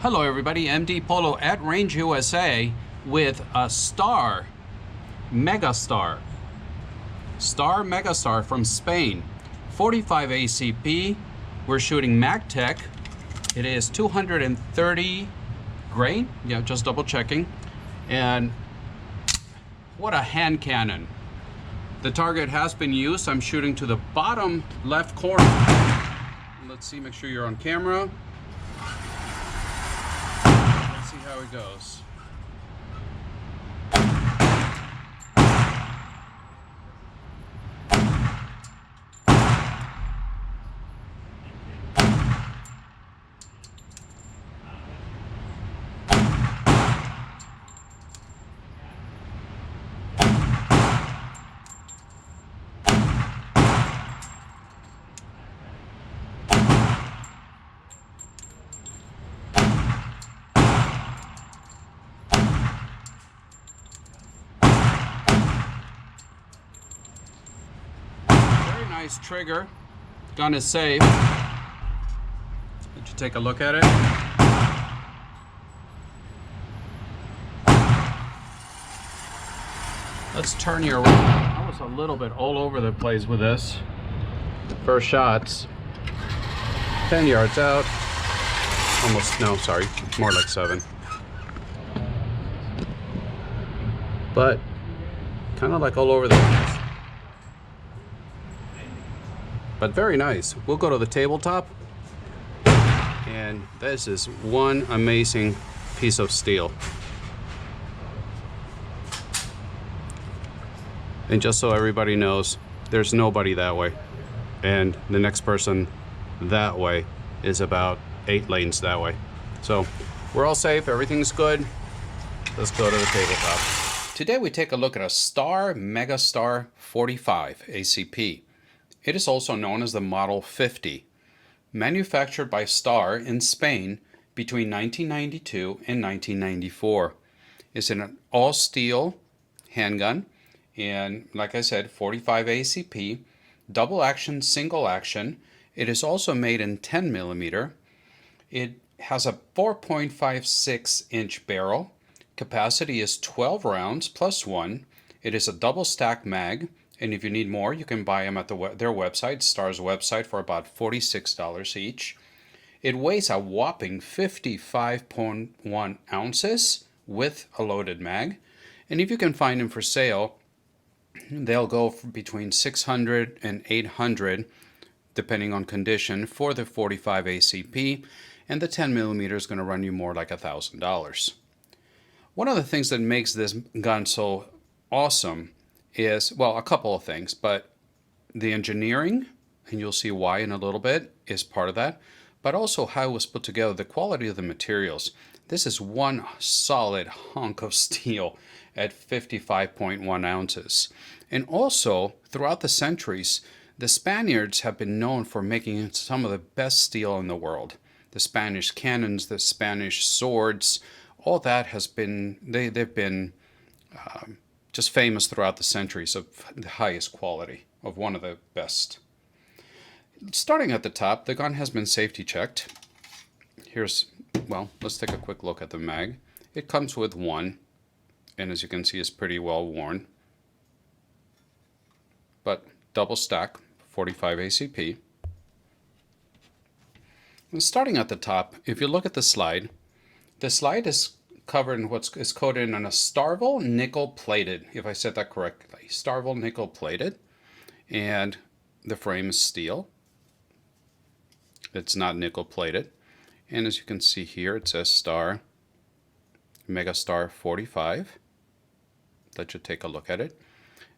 Hello everybody, MD Polo at Range USA with a Star Megastar. Star Megastar from Spain. 45 ACP. We're shooting MagTech. It is 230 grain. Yeah, just double checking. And what a hand cannon. The target has been used. I'm shooting to the bottom left corner. Let's see, make sure you're on camera. Let's see how it goes. Nice trigger. Gun is safe. Did you take a look at it? Let's turn you around. I was a little bit all over the place with this. First shots. 10 yards out. Almost, no, sorry. More like 7. But kind of like all over the place. But very nice. We'll go to the tabletop, and this is one amazing piece of steel. And just so everybody knows, there's nobody that way, and the next person that way is about 8 lanes that way. So we're all safe, everything's good. Let's go to the tabletop. Today we take a look at a Star Megastar 45 ACP. It is also known as the Model 50, manufactured by Star in Spain between 1992 and 1994. It's an all-steel handgun, and like I said, 45 ACP, double action, single action. It is also made in 10 millimeter. It has a 4.56 inch barrel. Capacity is 12 rounds plus 1. It is a double stack mag. And if you need more, you can buy them at their website, Star's website, for about $46 each. It weighs a whopping 55.1 ounces with a loaded mag. And if you can find them for sale, they'll go for between $600 and $800, depending on condition, for the 45 ACP. And the 10 millimeter is going to run you more like $1,000. One of the things that makes this gun so awesome is, well, a couple of things, but the engineering, and you'll see why in a little bit, is part of that, but also how it was put together, the quality of the materials. This is one solid hunk of steel at 55.1 ounces. And also, throughout the centuries, the Spaniards have been known for making some of the best steel in the world. The Spanish cannons, the Spanish swords, all that has been, they've been just famous throughout the centuries of the highest quality, of one of the best. Starting at the top, the gun has been safety checked. Well, let's take a quick look at the mag. It comes with one, and as you can see, it's pretty well worn. But double stack, 45 ACP. And starting at the top, if you look at the slide is covered in what is coated in a Starval nickel plated, if I said that correctly. Starval nickel plated, and the frame is steel. It's not nickel plated. And as you can see here, it says Star Megastar 45. Let you take a look at it.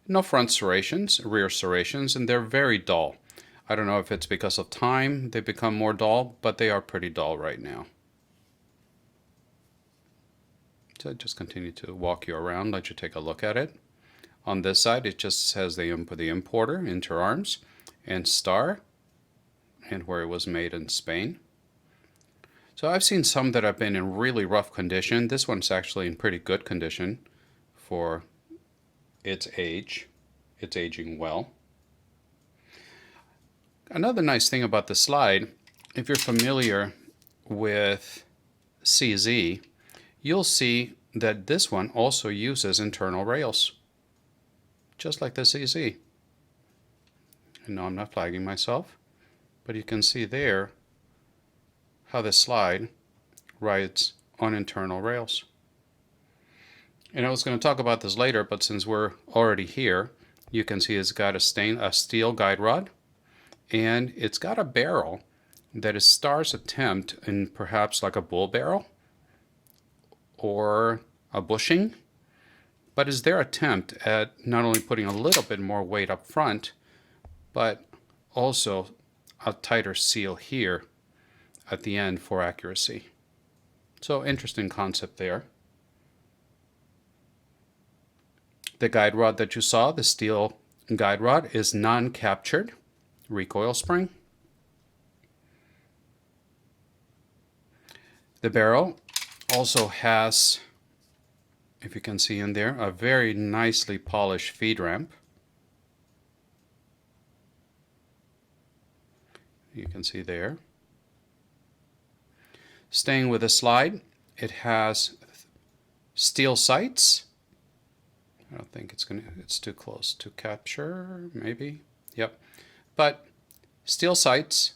No front serrations, rear serrations, and they're very dull. I don't know if it's because of time they become more dull, but they are pretty dull right now. So just continue to walk you around, let you take a look at it. On this side, it just says the importer, Interarms, and Star, and where it was made in Spain. So I've seen some that have been in really rough condition. This one's actually in pretty good condition for its age. It's aging well. Another nice thing about the slide, if you're familiar with CZ, you'll see that this one also uses internal rails, just like the CZ. And no, I'm not flagging myself, but you can see there how the slide rides on internal rails. And I was going to talk about this later, but since we're already here, you can see it's got a steel guide rod, and it's got a barrel that is Star's attempt in perhaps like a bull barrel or a bushing, but is their attempt at not only putting a little bit more weight up front, but also a tighter seal here at the end for accuracy. So interesting concept there. The guide rod that you saw, the steel guide rod, is non-captured recoil spring. The barrel also has, if you can see in there, a very nicely polished feed ramp. You can see there. Staying with the slide, it has steel sights. I don't think it's too close to capture, maybe. Yep. But steel sights,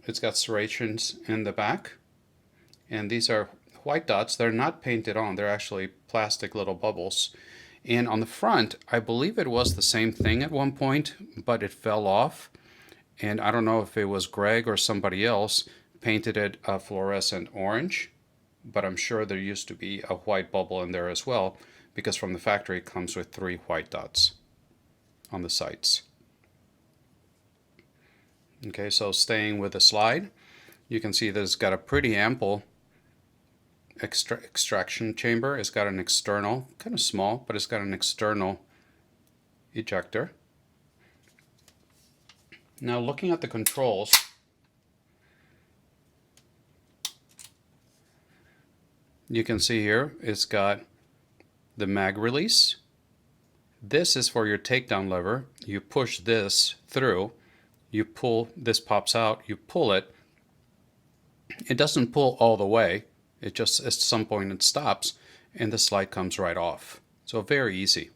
it's got serrations in the back. And these are white dots. They're not painted on. They're actually plastic little bubbles. And on the front, I believe it was the same thing at one point, but it fell off. And I don't know if it was Greg or somebody else painted it a fluorescent orange, but I'm sure there used to be a white bubble in there as well, because from the factory it comes with 3 white dots on the sights. Okay, so staying with the slide, you can see that it's got a pretty ample extraction chamber. It's got an external, kind of small, but it's got an external ejector. Now looking at the controls, you can see here it's got the mag release. This is for your takedown lever. You push this through, you pull, this pops out, you pull it. It doesn't pull all the way. It just, at some point it stops and the slide comes right off. So very easy.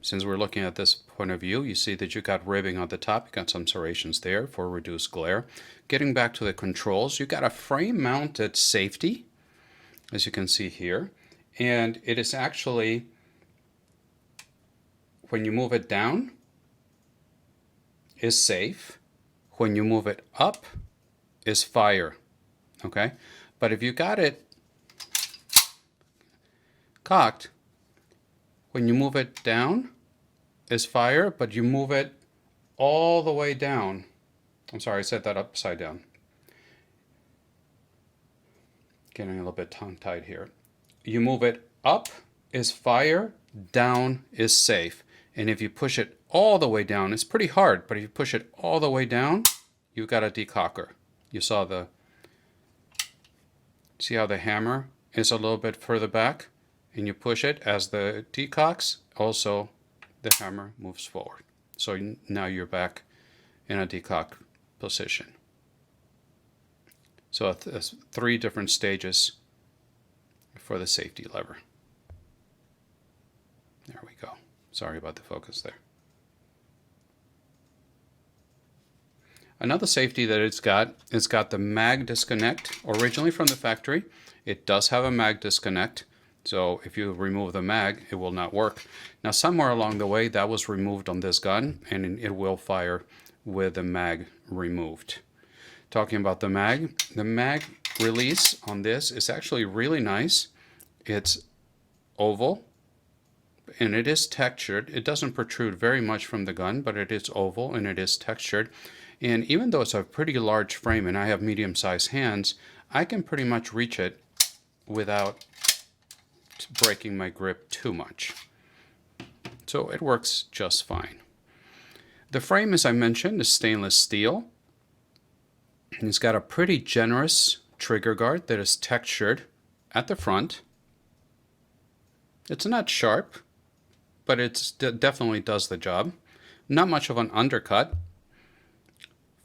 Since we're looking at this point of view, you see that you got ribbing on the top. You got some serrations there for reduced glare. Getting back to the controls, you got a frame mounted safety, as you can see here. And it is actually, when you move it down, is safe. When you move it up, is fire. Okay? But if you got it cocked, when you move it down, is fire, but you move it all the way down. I'm sorry, I said that upside down. Getting a little bit tongue-tied here. You move it up is fire, down is safe. And if you push it all the way down, it's pretty hard, but if you push it all the way down, you've got a decocker. You saw see how the hammer is a little bit further back, and you push it as the decocks, also the hammer moves forward. So now you're back in a decock position. So 3 different stages for the safety lever. There we go. Sorry about the focus there. Another safety that it's got the mag disconnect. Originally from the factory, it does have a mag disconnect. So if you remove the mag, it will not work. Now somewhere along the way that was removed on this gun, and it will fire with the mag removed. Talking about the mag release on this is actually really nice. It's oval and it is textured. It doesn't protrude very much from the gun, but it is oval and it is textured. And even though it's a pretty large frame and I have medium-sized hands, I can pretty much reach it without breaking my grip too much. So it works just fine. The frame, as I mentioned, is stainless steel. And it's got a pretty generous trigger guard that is textured at the front. It's not sharp, but it definitely does the job. Not much of an undercut.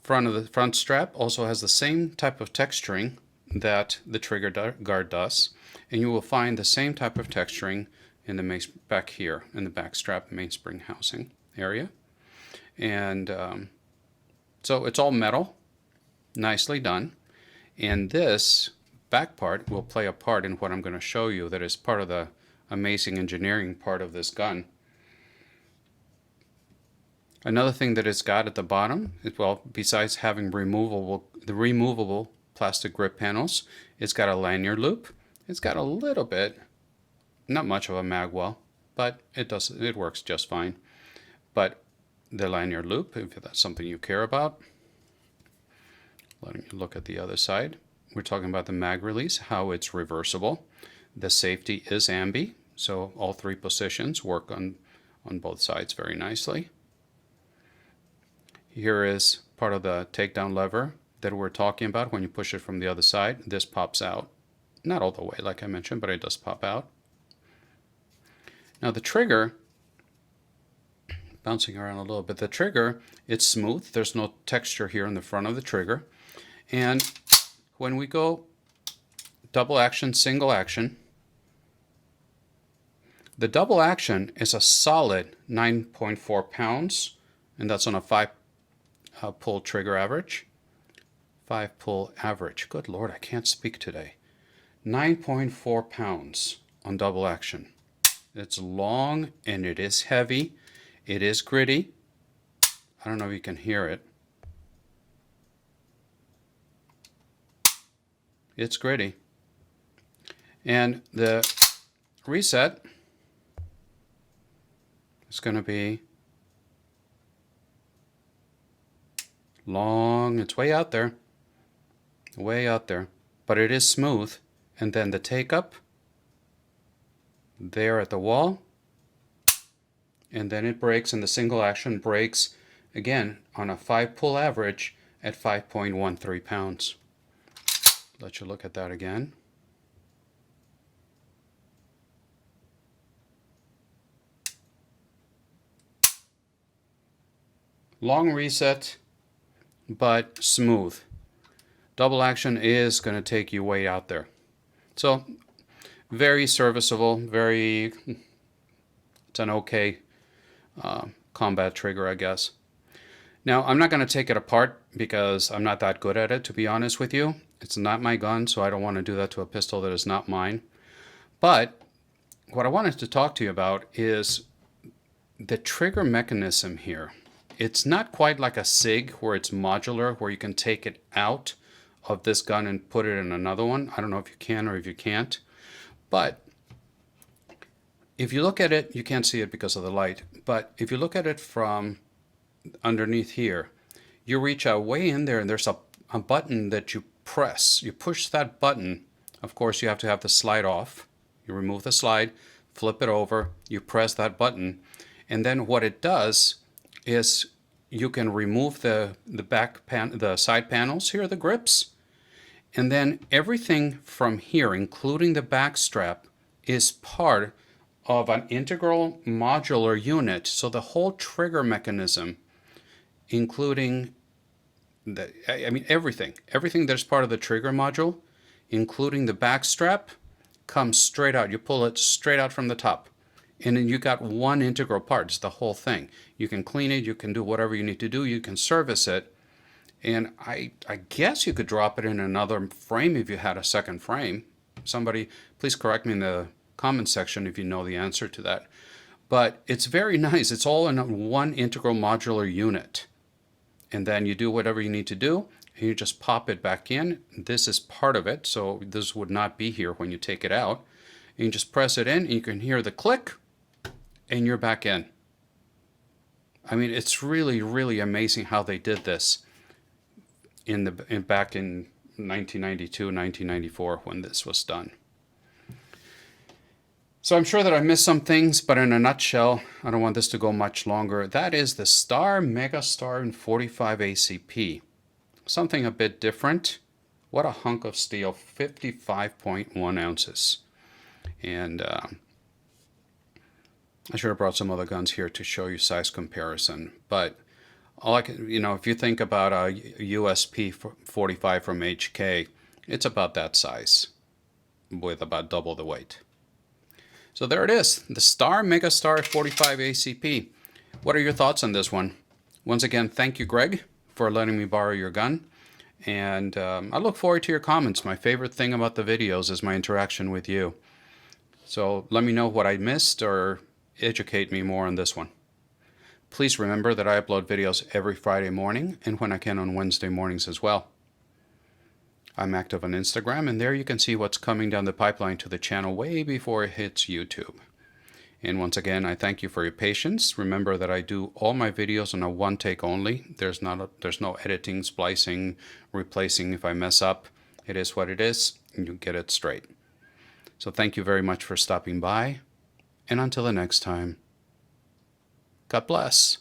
The front strap also has the same type of texturing that the trigger guard does, and you will find the same type of texturing in the back here in the back strap mainspring housing area. And so it's all metal, nicely done. And this back part will play a part in what I'm going to show you that is part of the amazing engineering part of this gun. Another thing that it's got at the bottom is, well, besides having the removable plastic grip panels, it's got a lanyard loop. It's got a little bit, not much of a mag well, but it works just fine. But the lanyard loop, if that's something you care about. Letting you look at the other side. We're talking about the mag release, how it's reversible. The safety is ambi, so all three positions work on both sides very nicely. Here is part of the takedown lever that we're talking about. When you push it from the other side, this pops out. Not all the way, like I mentioned, but it does pop out. Now the trigger, bouncing around a little bit, the trigger, it's smooth. There's no texture here in the front of the trigger. And when we go double action, single action, the double action is a solid 9.4 pounds, and that's on a 5 pull trigger average. 5 pull average. Good Lord, I can't speak today. 9.4 pounds on double action. It's long and it is heavy. It is gritty. I don't know if you can hear it. It's gritty. And the reset is going to be long. It's way out there. Way out there. But it is smooth. And then the take up there at the wall. And then it breaks, and the single action breaks again on a 5 pull average at 5.13 pounds. Let you look at that again. Long reset, but smooth. Double action is going to take you way out there. So very serviceable, it's an okay combat trigger, I guess. Now, I'm not going to take it apart because I'm not that good at it, to be honest with you. It's not my gun, so I don't want to do that to a pistol that is not mine. But what I wanted to talk to you about is the trigger mechanism here. It's not quite like a SIG where it's modular, where you can take it out of this gun and put it in another one. I don't know if you can or if you can't. But if you look at it, you can't see it because of the light, but if you look at it from underneath here, you reach out way in there and there's a button that you press. You push that button. Of course, you have to have the slide off. You remove the slide, flip it over, you press that button, and then what it does is you can remove the side panels here, the grips, and then everything from here, including the back strap, is part of an integral modular unit. So the whole trigger mechanism, including everything that's part of the trigger module, including the back strap, comes straight out. You pull it straight out from the top. And then you got one integral part. It's the whole thing. You can clean it. You can do whatever you need to do. You can service it. And I guess you could drop it in another frame if you had a second frame. Somebody, please correct me in the comment section if you know the answer to that. But it's very nice. It's all in one integral modular unit. And then you do whatever you need to do, and you just pop it back in. This is part of it, so this would not be here when you take it out. And you just press it in, and you can hear the click, and you're back in. I mean, it's really, really amazing how they did this back in 1992, 1994 when this was done. So I'm sure that I missed some things, but in a nutshell, I don't want this to go much longer. That is the Star Megastar in 45 ACP. Something a bit different. What a hunk of steel, 55.1 ounces. And I should have brought some other guns here to show you size comparison. But all I can, if you think about a USP 45 from HK, It's about that size with about double the weight. So there it is, the Star Megastar 45 ACP. What are your thoughts on this one? Once again, thank you, Greg, for letting me borrow your gun. And I look forward to your comments. My favorite thing about the videos is my interaction with you. So let me know what I missed or educate me more on this one. Please remember that I upload videos every Friday morning and when I can on Wednesday mornings as well. I'm active on Instagram, and there you can see what's coming down the pipeline to the channel way before it hits YouTube. And once again, I thank you for your patience. Remember that I do all my videos on a one take only. There's no editing, splicing, replacing if I mess up. It is what it is, and you get it straight. So thank you very much for stopping by, and until the next time, God bless.